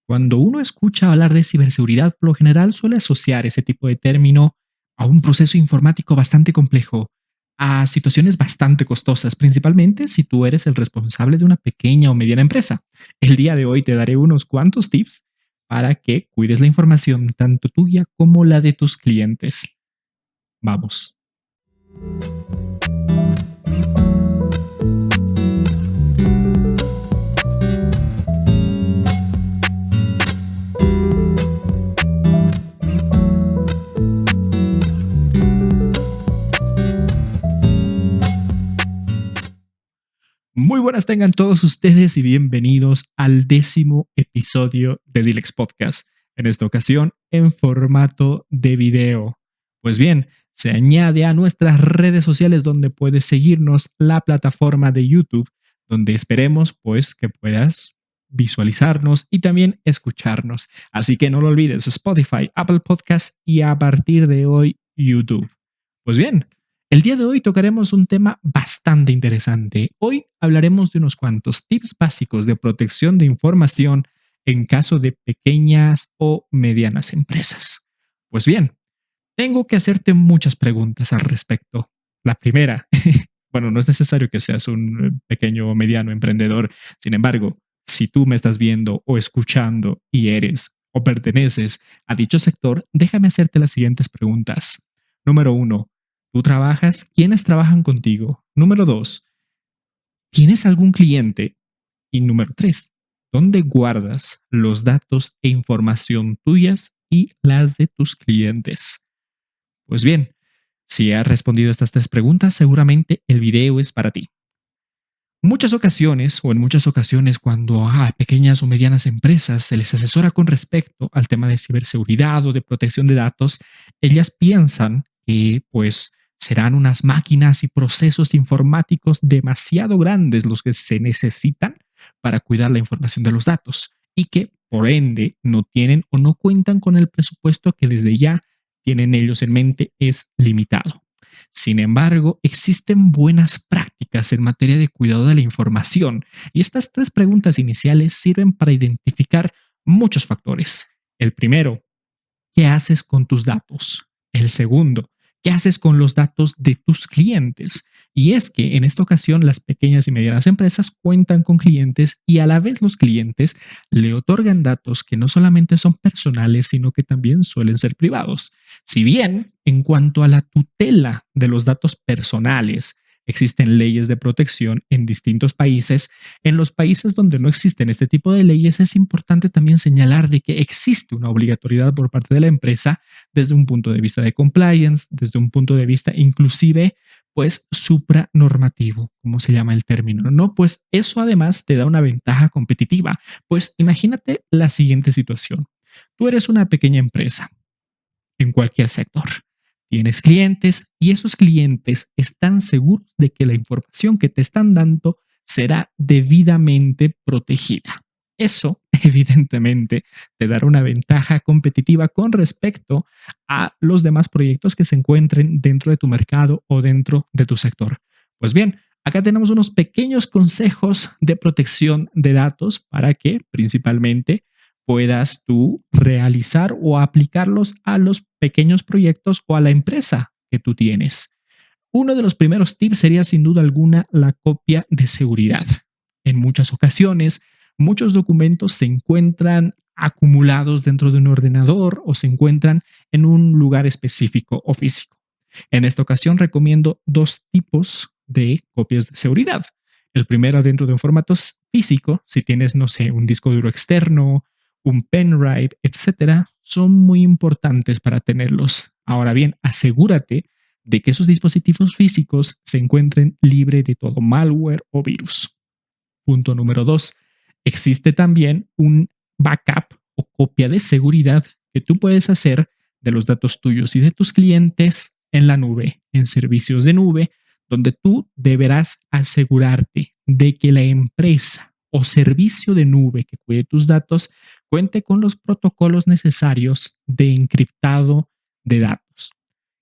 Cuando uno escucha hablar de ciberseguridad, por lo general suele asociar ese tipo de término a un proceso informático bastante complejo, a situaciones bastante costosas, principalmente si tú eres el responsable de una pequeña o mediana empresa. El día de hoy te daré unos cuantos tips para que cuides la información tanto tuya como la de tus clientes. Vamos. Muy buenas tengan todos ustedes y bienvenidos al 10º episodio de Dilex Podcast, en esta ocasión en formato de video. Pues bien, se añade a nuestras redes sociales donde puedes seguirnos la plataforma de YouTube, donde esperemos pues que puedas visualizarnos y también escucharnos. Así que no lo olvides, Spotify, Apple Podcasts y a partir de hoy YouTube. Pues bien, el día de hoy tocaremos un tema bastante interesante. Hoy hablaremos de unos cuantos tips básicos de protección de información en caso de pequeñas o medianas empresas. Pues bien, tengo que hacerte muchas preguntas al respecto. La primera, bueno, no es necesario que seas un pequeño o mediano emprendedor. Sin embargo, si tú me estás viendo o escuchando y eres o perteneces a dicho sector, déjame hacerte las siguientes preguntas. Número uno, ¿tú trabajas? ¿Quiénes trabajan contigo? Número dos, ¿tienes algún cliente? Y número tres, ¿dónde guardas los datos e información tuyas y las de tus clientes? Pues bien, si has respondido a estas tres preguntas, seguramente el video es para ti. En muchas ocasiones, cuando a pequeñas o medianas empresas se les asesora con respecto al tema de ciberseguridad o de protección de datos, ellas piensan que pues serán unas máquinas y procesos informáticos demasiado grandes los que se necesitan para cuidar la información de los datos y que por ende no tienen o no cuentan con el presupuesto que desde ya tienen ellos en mente es limitado. Sin embargo, existen buenas prácticas en materia de cuidado de la información y estas tres preguntas iniciales sirven para identificar muchos factores. El primero, ¿qué haces con tus datos? El segundo, ¿qué haces con los datos de tus clientes? Y es que en esta ocasión las pequeñas y medianas empresas cuentan con clientes y a la vez los clientes le otorgan datos que no solamente son personales, sino que también suelen ser privados. Si bien en cuanto a la tutela de los datos personales, existen leyes de protección en distintos países. En los países donde no existen este tipo de leyes, es importante también señalar de que existe una obligatoriedad por parte de la empresa desde un punto de vista de compliance, desde un punto de vista inclusive, pues supranormativo, como se llama el término, ¿no? Pues eso además te da una ventaja competitiva. Pues imagínate la siguiente situación. Tú eres una pequeña empresa en cualquier sector. Tienes clientes y esos clientes están seguros de que la información que te están dando será debidamente protegida. Eso, evidentemente, te dará una ventaja competitiva con respecto a los demás proyectos que se encuentren dentro de tu mercado o dentro de tu sector. Pues bien, acá tenemos unos pequeños consejos de protección de datos para que principalmente puedas tú realizar o aplicarlos a los pequeños proyectos o a la empresa que tú tienes. Uno de los primeros tips sería sin duda alguna la copia de seguridad. En muchas ocasiones, muchos documentos se encuentran acumulados dentro de un ordenador o se encuentran en un lugar específico o físico. En esta ocasión recomiendo dos tipos de copias de seguridad. El primero dentro de un formato físico, si tienes, no sé, un disco duro externo, un pendrive, etcétera, son muy importantes para tenerlos. Ahora bien, asegúrate de que esos dispositivos físicos se encuentren libre de todo malware o virus. Punto número 2. Existe también un backup o copia de seguridad que tú puedes hacer de los datos tuyos y de tus clientes en la nube, en servicios de nube, donde tú deberás asegurarte de que la empresa o servicio de nube que cuide tus datos cuente con los protocolos necesarios de encriptado de datos.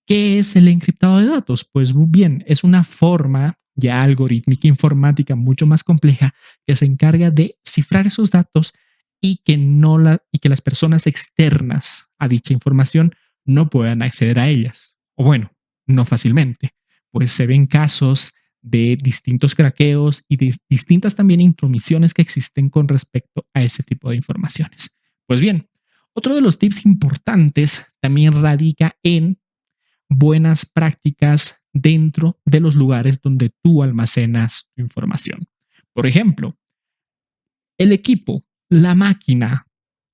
¿Qué es el encriptado de datos? Pues bien, es una forma ya algorítmica informática mucho más compleja que se encarga de cifrar esos datos y que las personas externas a dicha información no puedan acceder a ellas. O bueno, no fácilmente, pues se ven casos de distintos craqueos y de distintas también intromisiones que existen con respecto a ese tipo de informaciones. Pues bien, otro de los tips importantes también radica en buenas prácticas dentro de los lugares donde tú almacenas tu información. Por ejemplo, el equipo, la máquina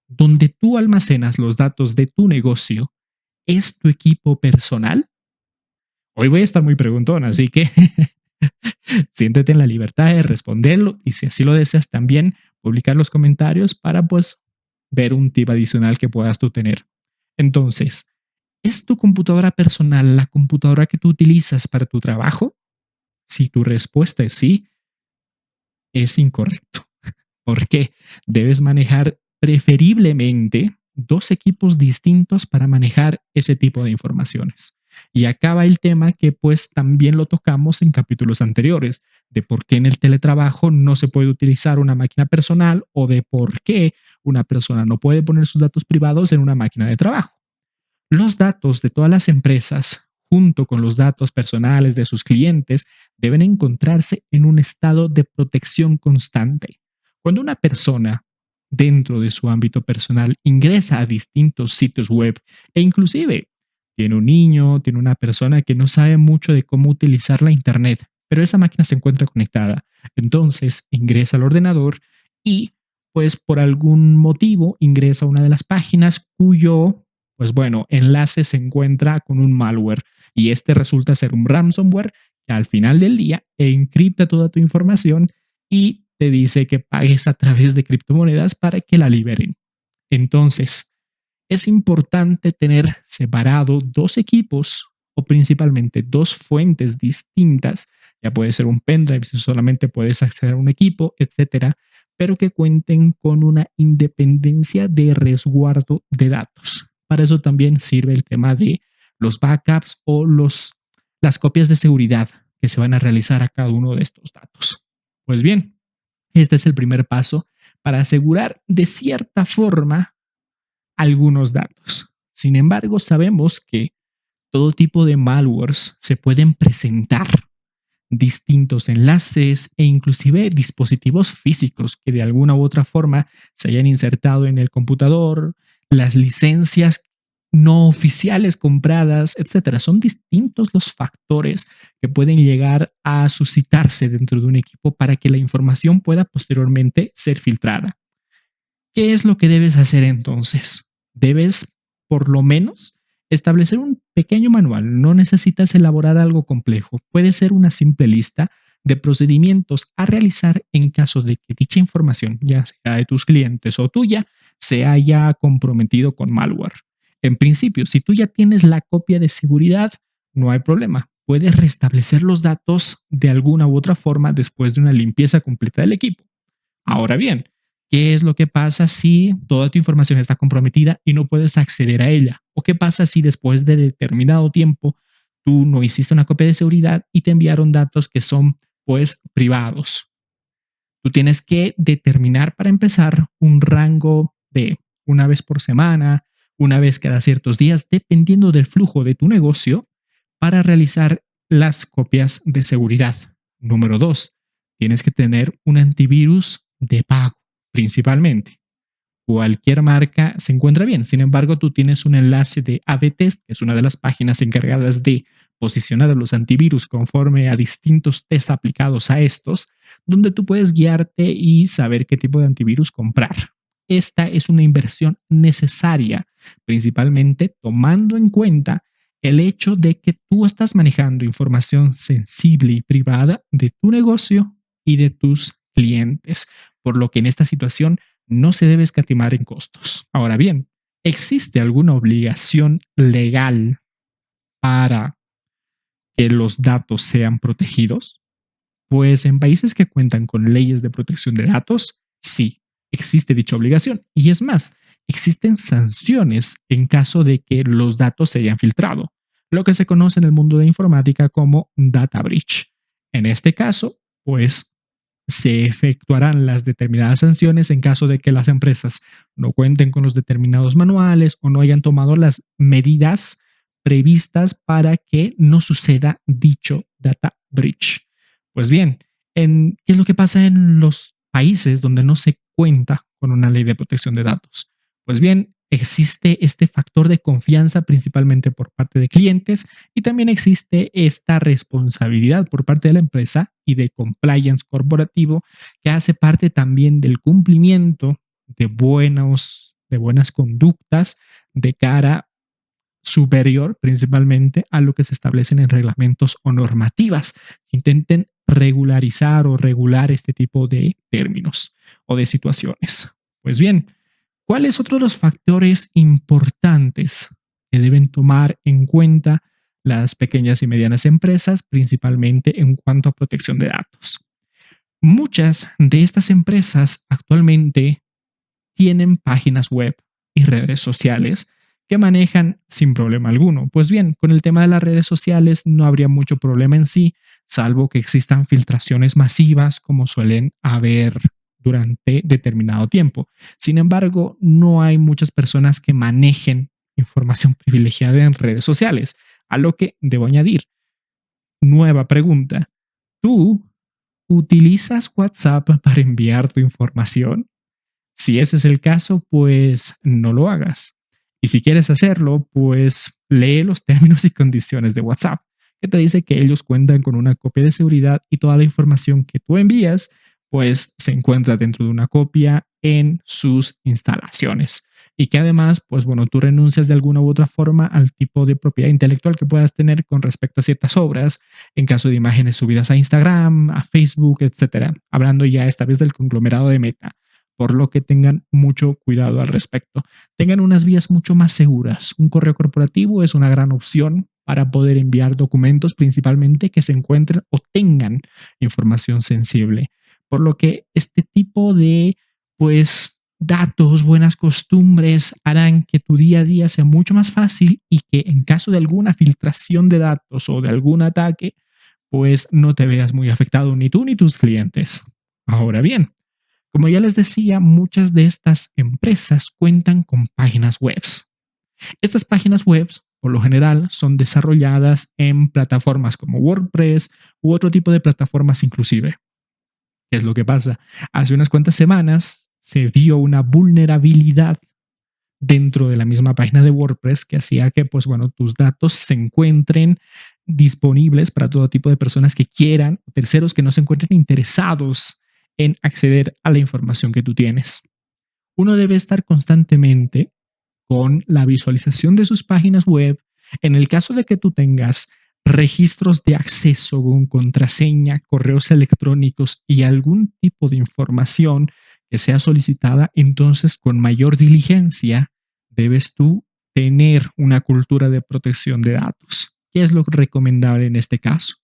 donde tú almacenas los datos de tu negocio, ¿es tu equipo personal? Hoy voy a estar muy preguntón, así que siéntete en la libertad de responderlo y si así lo deseas también publicar los comentarios para pues ver un tip adicional que puedas tú tener. Entonces, ¿es tu computadora personal la computadora que tú utilizas para tu trabajo? Si tu respuesta es sí, es incorrecto. ¿Por qué? Debes manejar preferiblemente dos equipos distintos para manejar ese tipo de informaciones. Y acaba el tema que pues también lo tocamos en capítulos anteriores, de por qué en el teletrabajo no se puede utilizar una máquina personal o de por qué una persona no puede poner sus datos privados en una máquina de trabajo. Los datos de todas las empresas, junto con los datos personales de sus clientes, deben encontrarse en un estado de protección constante. Cuando una persona dentro de su ámbito personal ingresa a distintos sitios web e inclusive tiene un niño, tiene una persona que no sabe mucho de cómo utilizar la internet, pero esa máquina se encuentra conectada, entonces ingresa al ordenador y pues por algún motivo ingresa a una de las páginas cuyo pues bueno, enlace se encuentra con un malware y este resulta ser un ransomware que al final del día encripta toda tu información y te dice que pagues a través de criptomonedas para que la liberen. Entonces, es importante tener separado dos equipos o principalmente dos fuentes distintas. Ya puede ser un pendrive si solamente puedes acceder a un equipo, etcétera, pero que cuenten con una independencia de resguardo de datos. Para eso también sirve el tema de los backups o las copias de seguridad que se van a realizar a cada uno de estos datos. Pues bien, este es el primer paso para asegurar de cierta forma algunos datos. Sin embargo, sabemos que todo tipo de malwares se pueden presentar distintos enlaces e inclusive dispositivos físicos que de alguna u otra forma se hayan insertado en el computador, las licencias no oficiales compradas, etcétera. Son distintos los factores que pueden llegar a suscitarse dentro de un equipo para que la información pueda posteriormente ser filtrada. ¿Qué es lo que debes hacer entonces? Debes, por lo menos, establecer un pequeño manual. No necesitas elaborar algo complejo. Puede ser una simple lista de procedimientos a realizar en caso de que dicha información, ya sea de tus clientes o tuya, se haya comprometido con malware. En principio, si tú ya tienes la copia de seguridad, no hay problema. Puedes restablecer los datos de alguna u otra forma después de una limpieza completa del equipo. Ahora bien, ¿qué es lo que pasa si toda tu información está comprometida y no puedes acceder a ella? ¿O qué pasa si después de determinado tiempo tú no hiciste una copia de seguridad y te enviaron datos que son pues privados? Tú tienes que determinar para empezar un rango de una vez por semana, una vez cada ciertos días, dependiendo del flujo de tu negocio, para realizar las copias de seguridad. Número dos, tienes que tener un antivirus de pago, principalmente. Cualquier marca se encuentra bien. Sin embargo, tú tienes un enlace de AB-Test, que es una de las páginas encargadas de posicionar a los antivirus conforme a distintos test aplicados a estos, donde tú puedes guiarte y saber qué tipo de antivirus comprar. Esta es una inversión necesaria, principalmente tomando en cuenta el hecho de que tú estás manejando información sensible y privada de tu negocio y de tus clientes, por lo que en esta situación no se debe escatimar en costos. Ahora bien, ¿existe alguna obligación legal para que los datos sean protegidos? Pues en países que cuentan con leyes de protección de datos, sí, existe dicha obligación. Y es más, existen sanciones en caso de que los datos se hayan filtrado, lo que se conoce en el mundo de informática como data breach. En este caso, pues se efectuarán las determinadas sanciones en caso de que las empresas no cuenten con los determinados manuales o no hayan tomado las medidas previstas para que no suceda dicho data breach. Pues bien, ¿qué es lo que pasa en los países donde no se cuenta con una ley de protección de datos? Pues bien, existe este factor de confianza principalmente por parte de clientes y también existe esta responsabilidad por parte de la empresa y de compliance corporativo que hace parte también del cumplimiento de buenas conductas de cara superior principalmente a lo que se establecen en reglamentos o normativas que intenten regularizar o regular este tipo de términos o de situaciones. Pues bien, ¿cuáles otros los factores importantes que deben tomar en cuenta las pequeñas y medianas empresas, principalmente en cuanto a protección de datos? Muchas de estas empresas actualmente tienen páginas web y redes sociales que manejan sin problema alguno. Pues bien, con el tema de las redes sociales no habría mucho problema en sí, salvo que existan filtraciones masivas como suelen haber durante determinado tiempo. Sin embargo, no hay muchas personas que manejen información privilegiada en redes sociales, a lo que debo añadir. Nueva pregunta. ¿Tú utilizas WhatsApp para enviar tu información? Si ese es el caso, pues no lo hagas. Y si quieres hacerlo, pues lee los términos y condiciones de WhatsApp, que te dice que ellos cuentan con una copia de seguridad y toda la información que tú envías, pues se encuentra dentro de una copia en sus instalaciones. Y que además, pues bueno, tú renuncias de alguna u otra forma al tipo de propiedad intelectual que puedas tener con respecto a ciertas obras, en caso de imágenes subidas a Instagram, a Facebook, etcétera. Hablando ya esta vez del conglomerado de Meta, por lo que tengan mucho cuidado al respecto. Tengan unas vías mucho más seguras. Un correo corporativo es una gran opción para poder enviar documentos principalmente que se encuentren o tengan información sensible. Por lo que este tipo de, pues, datos, buenas costumbres harán que tu día a día sea mucho más fácil y que en caso de alguna filtración de datos o de algún ataque, pues no te veas muy afectado ni tú ni tus clientes. Ahora bien, como ya les decía, muchas de estas empresas cuentan con páginas web. Estas páginas web, por lo general, son desarrolladas en plataformas como WordPress u otro tipo de plataformas inclusive. ¿Qué es lo que pasa? Hace unas cuantas semanas se vio una vulnerabilidad dentro de la misma página de WordPress que hacía que, pues bueno, tus datos se encuentren disponibles para todo tipo de personas que quieran, terceros que no se encuentren interesados en acceder a la información que tú tienes. Uno debe estar constantemente con la visualización de sus páginas web. En el caso de que tú tengas registros de acceso con contraseña, correos electrónicos y algún tipo de información que sea solicitada, entonces con mayor diligencia debes tú tener una cultura de protección de datos. ¿Qué es lo recomendable en este caso?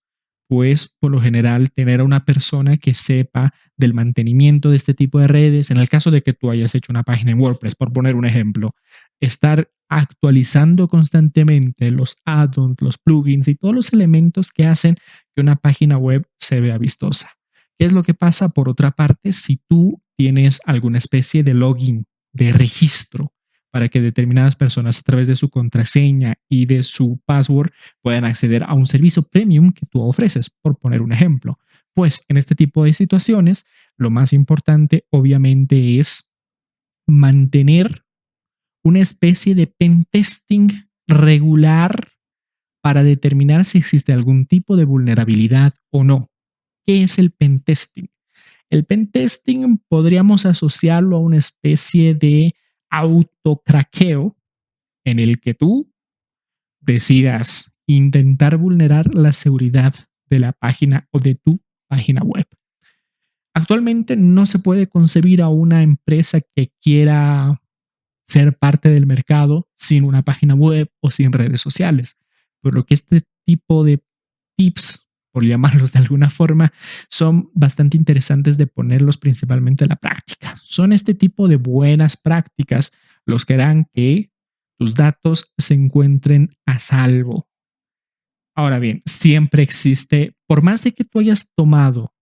Pues por lo general tener a una persona que sepa del mantenimiento de este tipo de redes. En el caso de que tú hayas hecho una página en WordPress, por poner un ejemplo, estar actualizando constantemente los add-ons, los plugins y todos los elementos que hacen que una página web se vea vistosa. ¿Qué es lo que pasa? Por otra parte, si tú tienes alguna especie de login, de registro, para que determinadas personas a través de su contraseña y de su password puedan acceder a un servicio premium que tú ofreces, por poner un ejemplo. Pues en este tipo de situaciones, lo más importante obviamente es mantener una especie de pen testing regular para determinar si existe algún tipo de vulnerabilidad o no. ¿Qué es el pen testing? El pen testing podríamos asociarlo a una especie de autocraqueo en el que tú decidas intentar vulnerar la seguridad de la página o de tu página web. Actualmente no se puede concebir a una empresa que quiera ser parte del mercado sin una página web o sin redes sociales, por lo que este tipo de tips, por llamarlos de alguna forma, son bastante interesantes de ponerlos principalmente a la práctica. Son este tipo de buenas prácticas los que harán que tus datos se encuentren a salvo. Ahora bien, siempre existe, por más de que tú hayas tomado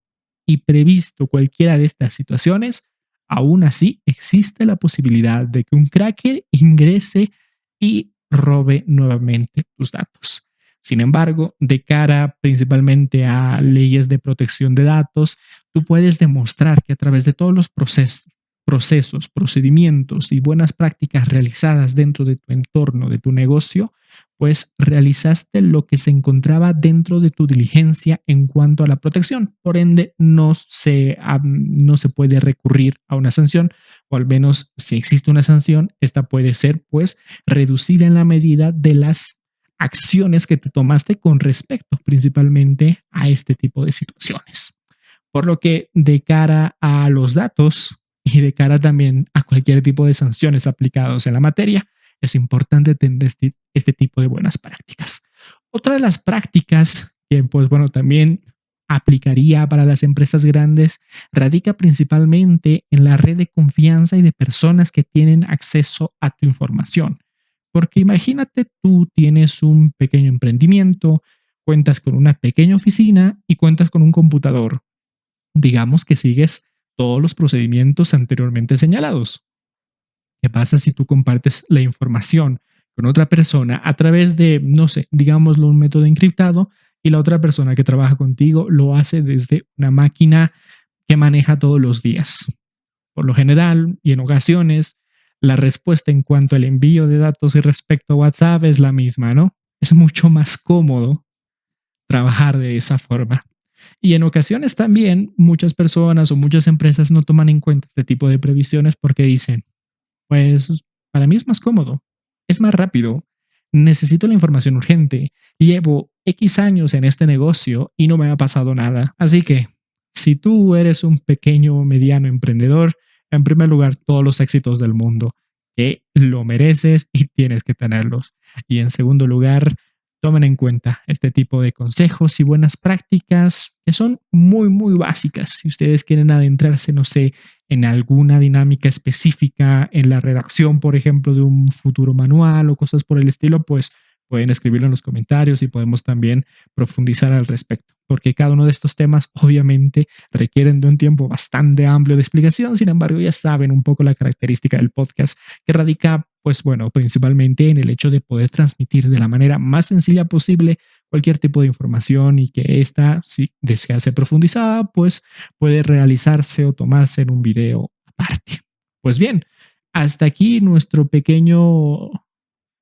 y previsto cualquiera de estas situaciones, aún así existe la posibilidad de que un cracker ingrese y robe nuevamente tus datos. Sin embargo, de cara principalmente a leyes de protección de datos, tú puedes demostrar que a través de todos los procesos, procedimientos y buenas prácticas realizadas dentro de tu entorno, de tu negocio, pues realizaste lo que se encontraba dentro de tu diligencia en cuanto a la protección. Por ende, no se puede recurrir a una sanción, o al menos si existe una sanción, esta puede ser pues reducida en la medida de las acciones que tú tomaste con respecto principalmente a este tipo de situaciones. Por lo que de cara a los datos y de cara también a cualquier tipo de sanciones aplicados en la materia, es importante tener este tipo de buenas prácticas. Otra de las prácticas que, pues bueno, también aplicaría para las empresas grandes radica principalmente en la red de confianza y de personas que tienen acceso a tu información. Porque imagínate, tú tienes un pequeño emprendimiento, cuentas con una pequeña oficina y cuentas con un computador. Digamos que sigues todos los procedimientos anteriormente señalados. ¿Qué pasa si tú compartes la información con otra persona a través de, no sé, digámoslo, un método encriptado y la otra persona que trabaja contigo lo hace desde una máquina que maneja todos los días? Por lo general y en ocasiones, la respuesta en cuanto al envío de datos y respecto a WhatsApp es la misma, ¿no? Es mucho más cómodo trabajar de esa forma. Y en ocasiones también muchas personas o muchas empresas no toman en cuenta este tipo de previsiones porque dicen, pues para mí es más cómodo, es más rápido, necesito la información urgente, llevo X años en este negocio y no me ha pasado nada. Así que si tú eres un pequeño o mediano emprendedor, en primer lugar, todos los éxitos del mundo, que lo mereces y tienes que tenerlos. Y en segundo lugar, tomen en cuenta este tipo de consejos y buenas prácticas que son muy, muy básicas. Si ustedes quieren adentrarse, no sé, en alguna dinámica específica en la redacción, por ejemplo, de un futuro manual o cosas por el estilo, pues pueden escribirlo en los comentarios y podemos también profundizar al respecto, porque cada uno de estos temas obviamente requieren de un tiempo bastante amplio de explicación. Sin embargo, ya saben un poco la característica del podcast, que radica, pues bueno, principalmente en el hecho de poder transmitir de la manera más sencilla posible cualquier tipo de información y que esta, si desea ser profundizada, pues puede realizarse o tomarse en un video aparte. Pues bien, hasta aquí nuestro pequeño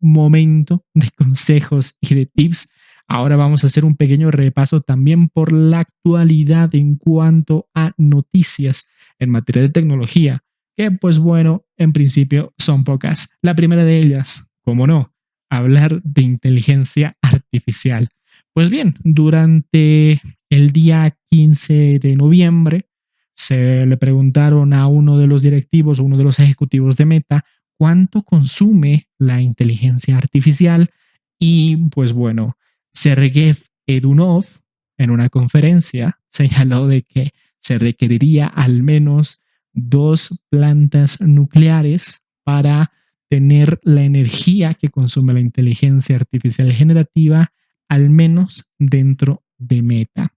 momento de consejos y de tips. Ahora vamos a hacer un pequeño repaso también por la actualidad en cuanto a noticias en materia de tecnología, que pues bueno, en principio son pocas. La primera de ellas, como no, hablar de inteligencia artificial. Pues bien, durante el día 15 de noviembre se le preguntaron a uno de los directivos o uno de los ejecutivos de Meta cuánto consume la inteligencia artificial y pues bueno, Sergey Edunov en una conferencia señaló de que se requeriría al menos 2 plantas nucleares para tener la energía que consume la inteligencia artificial generativa, al menos dentro de Meta.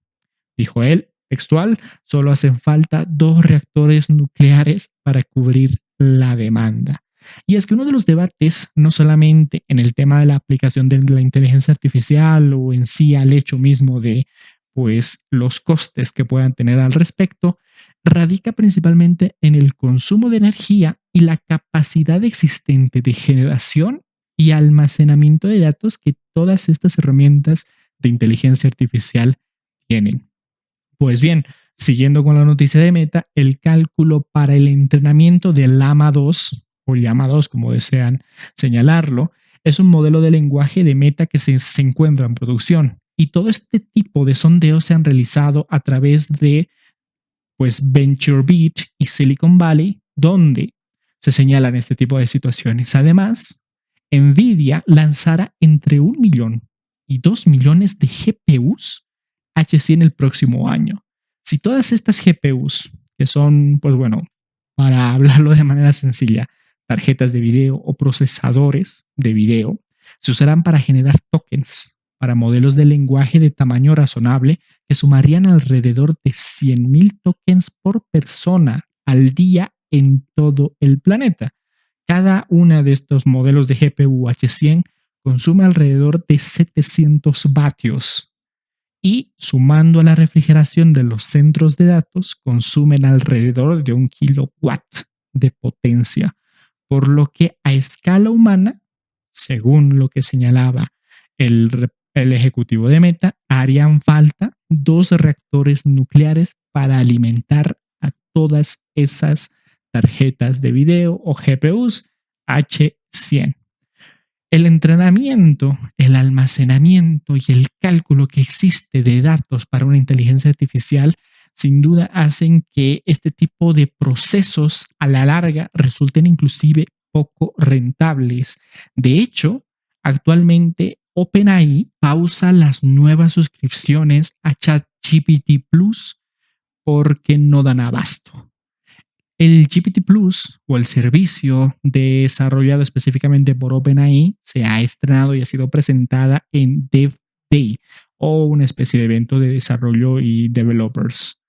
Dijo él, textual, solo hacen falta 2 reactores nucleares para cubrir la demanda. Y es que uno de los debates, no solamente en el tema de la aplicación de la inteligencia artificial o en sí al hecho mismo de pues los costes que puedan tener al respecto, radica principalmente en el consumo de energía y la capacidad existente de generación y almacenamiento de datos que todas estas herramientas de inteligencia artificial tienen. Pues bien, siguiendo con la noticia de Meta, el cálculo para el entrenamiento del Llama 2 o Llama 2, como desean señalarlo, es un modelo de lenguaje de Meta que se encuentra en producción. Y todo este tipo de sondeos se han realizado a través de pues VentureBeat y Silicon Valley, donde se señalan este tipo de situaciones. Además, Nvidia lanzará entre 1 millón y 2 millones de GPUs HC en el próximo año. Si todas estas GPUs, que son, pues bueno, para hablarlo de manera sencilla, tarjetas de video o procesadores de video, se usarán para generar tokens para modelos de lenguaje de tamaño razonable que sumarían alrededor de 100.000 tokens por persona al día en todo el planeta. Cada una de estos modelos de GPU H100 consume alrededor de 700 vatios y, sumando a la refrigeración de los centros de datos, consumen alrededor de 1 kilowatt de potencia, por lo que a escala humana, según lo que señalaba el ejecutivo de Meta, harían falta 2 reactores nucleares para alimentar a todas esas tarjetas de video o GPUs H100. El entrenamiento, el almacenamiento y el cálculo que existe de datos para una inteligencia artificial sin duda hacen que este tipo de procesos a la larga resulten inclusive poco rentables. De hecho, actualmente OpenAI pausa las nuevas suscripciones a ChatGPT Plus porque no dan abasto. El GPT Plus o el servicio desarrollado específicamente por OpenAI se ha estrenado y ha sido presentada en Dev Day o una especie de evento de desarrollo y developers.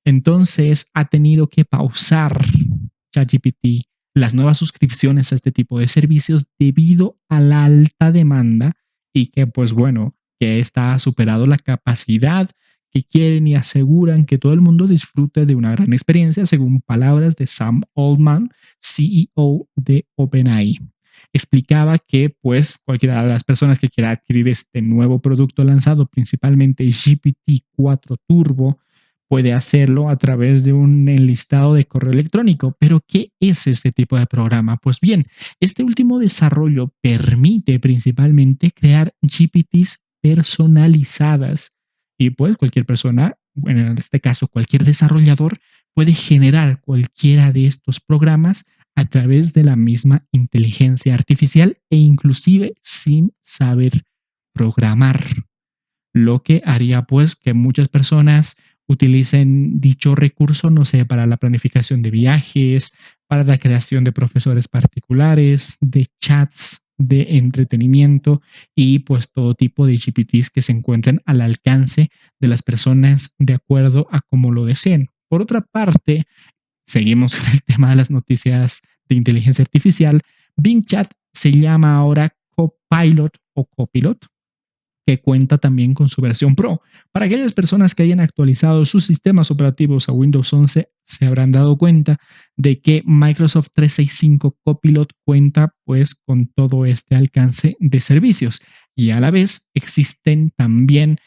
Entonces ha tenido que pausar ChatGPT las nuevas suscripciones a este tipo de servicios debido a la alta demanda y que pues bueno, que esta ha superado la capacidad que quieren y aseguran que todo el mundo disfrute de una gran experiencia, según palabras de Sam Altman, CEO de OpenAI. Explicaba que pues cualquiera de las personas que quiera adquirir este nuevo producto lanzado, principalmente GPT-4 Turbo, puede hacerlo a través de un enlistado de correo electrónico. Pero, ¿qué es este tipo de programa? Pues bien, este último desarrollo permite principalmente crear GPTs personalizadas y pues cualquier persona, bueno, en este caso cualquier desarrollador, puede generar cualquiera de estos programas a través de la misma inteligencia artificial e inclusive sin saber programar, lo que haría pues que muchas personas utilicen dicho recurso, no sé, para la planificación de viajes, para la creación de profesores particulares, de chats de entretenimiento y pues todo tipo de GPTs que se encuentren al alcance de las personas de acuerdo a cómo lo deseen. Por otra parte, seguimos con el tema de las noticias de inteligencia artificial. Bing Chat se llama ahora Copilot o Copilot, que cuenta también con su versión Pro. Para aquellas personas que hayan actualizado sus sistemas operativos a Windows 11, se habrán dado cuenta de que Microsoft 365 Copilot cuenta pues con todo este alcance de servicios y a la vez existen también,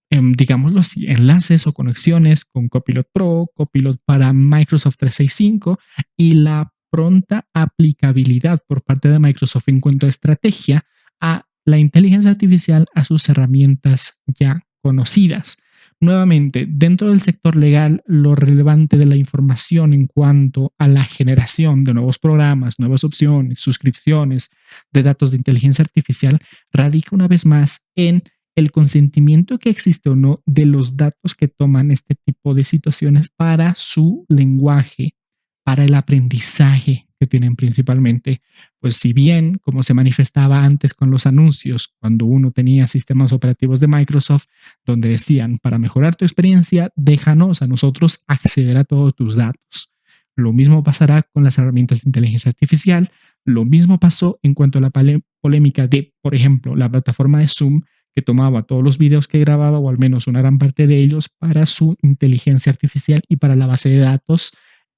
digámoslo así, enlaces o conexiones con Copilot Pro, Copilot para Microsoft 365 y la pronta aplicabilidad por parte de Microsoft en cuanto a estrategia a la inteligencia artificial a sus herramientas ya conocidas. Nuevamente, dentro del sector legal, lo relevante de la información en cuanto a la generación de nuevos programas, nuevas opciones, suscripciones de datos de inteligencia artificial radica una vez más en el consentimiento que existe o no de los datos que toman este tipo de situaciones para su lenguaje, para el aprendizaje que tienen principalmente. Pues si bien, como se manifestaba antes con los anuncios, cuando uno tenía sistemas operativos de Microsoft, donde decían, para mejorar tu experiencia, déjanos a nosotros acceder a todos tus datos. Lo mismo pasará con las herramientas de inteligencia artificial. Lo mismo pasó en cuanto a la polémica de, por ejemplo, la plataforma de Zoom, que tomaba todos los videos que grababa, o al menos una gran parte de ellos, para su inteligencia artificial y para la base de datos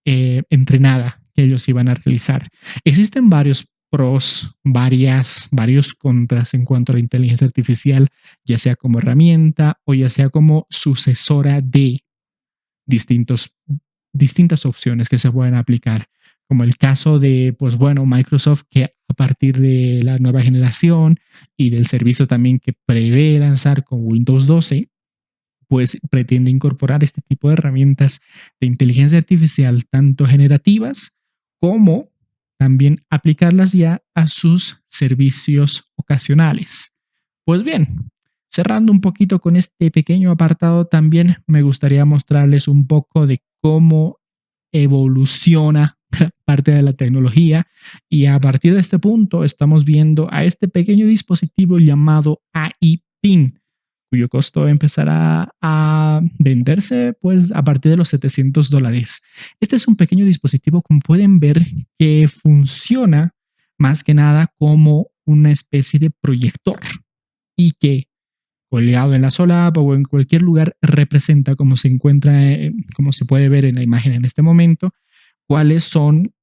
entrenada que ellos iban a realizar. Existen varios pros, varios contras en cuanto a la inteligencia artificial, ya sea como herramienta o ya sea como sucesora de distintas opciones que se pueden aplicar, como el caso de, pues bueno, Microsoft, que a partir de la nueva generación y del servicio también que prevé lanzar con Windows 12, pues pretende incorporar este tipo de herramientas de inteligencia artificial, tanto generativas como también aplicarlas ya a sus servicios ocasionales. Pues bien, cerrando un poquito con este pequeño apartado, también me gustaría mostrarles un poco de cómo evoluciona parte de la tecnología y a partir de este punto estamos viendo a este pequeño dispositivo llamado AIP, iPin, cuyo costo empezará a venderse pues a partir de los $700. Este es un pequeño dispositivo, como pueden ver, que funciona más que nada como una especie de proyector y que colgado en la solapa o en cualquier lugar representa, como se encuentra, como se puede ver en la imagen en este momento, cuáles son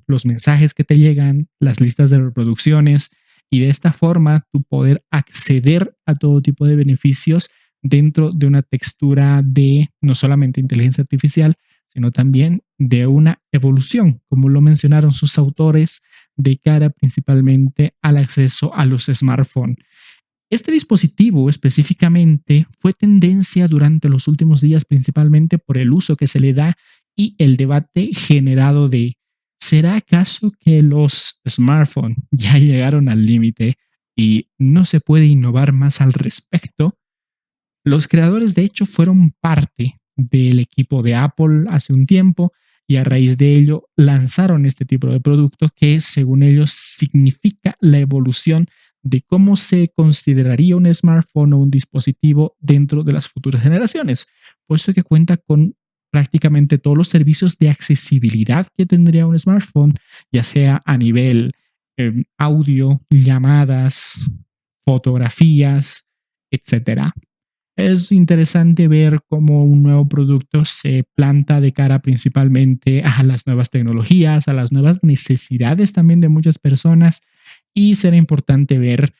los mensajes que te llegan, las listas de reproducciones, y de esta forma tú poder acceder a todo tipo de beneficios dentro de una textura de no solamente inteligencia artificial, sino también de una evolución, como lo mencionaron sus autores, de cara principalmente al acceso a los smartphones. Este dispositivo específicamente fue tendencia durante los últimos días, principalmente por el uso que se le da y el debate generado de ¿será acaso que los smartphones ya llegaron al límite y no se puede innovar más al respecto? Los creadores, de hecho, fueron parte del equipo de Apple hace un tiempo y a raíz de ello lanzaron este tipo de producto que, según ellos, significa la evolución de cómo se consideraría un smartphone o un dispositivo dentro de las futuras generaciones, puesto que cuenta con prácticamente todos los servicios de accesibilidad que tendría un smartphone, ya sea a nivel audio, llamadas, fotografías, etcétera. Es interesante ver cómo un nuevo producto se planta de cara principalmente a las nuevas tecnologías, a las nuevas necesidades también de muchas personas, y será importante ver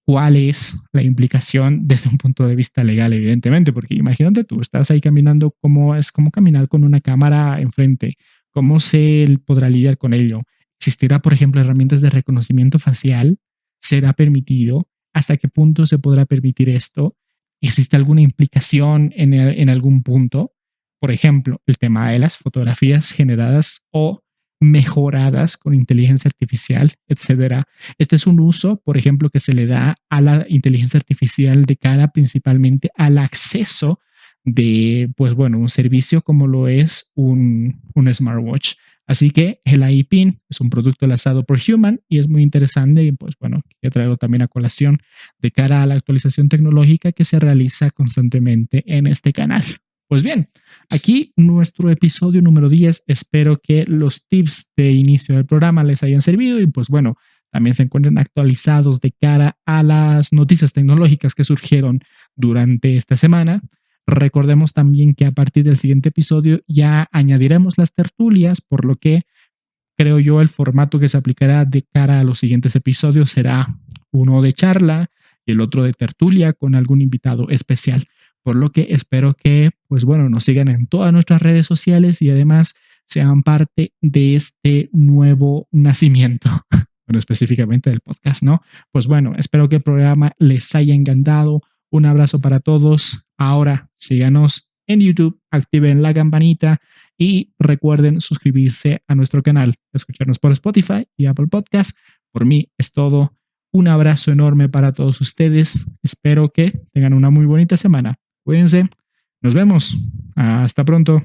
cuál es la implicación desde un punto de vista legal, evidentemente, porque imagínate tú, estás ahí caminando, cómo es como caminar con una cámara enfrente, cómo se podrá lidiar con ello. ¿Existirá, por ejemplo, herramientas de reconocimiento facial? ¿Será permitido? ¿Hasta qué punto se podrá permitir esto? ¿Existe alguna implicación en algún punto? Por ejemplo, el tema de las fotografías generadas o mejoradas con inteligencia artificial, etcétera. Este es un uso, por ejemplo, que se le da a la inteligencia artificial de cara principalmente al acceso de, pues bueno, un servicio como lo es un smartwatch. Así que el iPin es un producto lanzado por Human y es muy interesante y pues bueno, he traído también a colación de cara a la actualización tecnológica que se realiza constantemente en este canal. Pues bien, aquí nuestro episodio número 10. Espero que los tips de inicio del programa les hayan servido y pues bueno, también se encuentren actualizados de cara a las noticias tecnológicas que surgieron durante esta semana. Recordemos también que a partir del siguiente episodio ya añadiremos las tertulias, por lo que creo yo el formato que se aplicará de cara a los siguientes episodios será uno de charla y el otro de tertulia con algún invitado especial. Por lo que espero que, pues bueno, nos sigan en todas nuestras redes sociales y además sean parte de este nuevo nacimiento, bueno, específicamente del podcast, ¿no? Pues bueno, espero que el programa les haya encantado. Un abrazo para todos. Ahora síganos en YouTube, activen la campanita y recuerden suscribirse a nuestro canal, escucharnos por Spotify y Apple Podcast. Por mí es todo. Un abrazo enorme para todos ustedes. Espero que tengan una muy bonita semana. Cuídense. Nos vemos. Hasta pronto.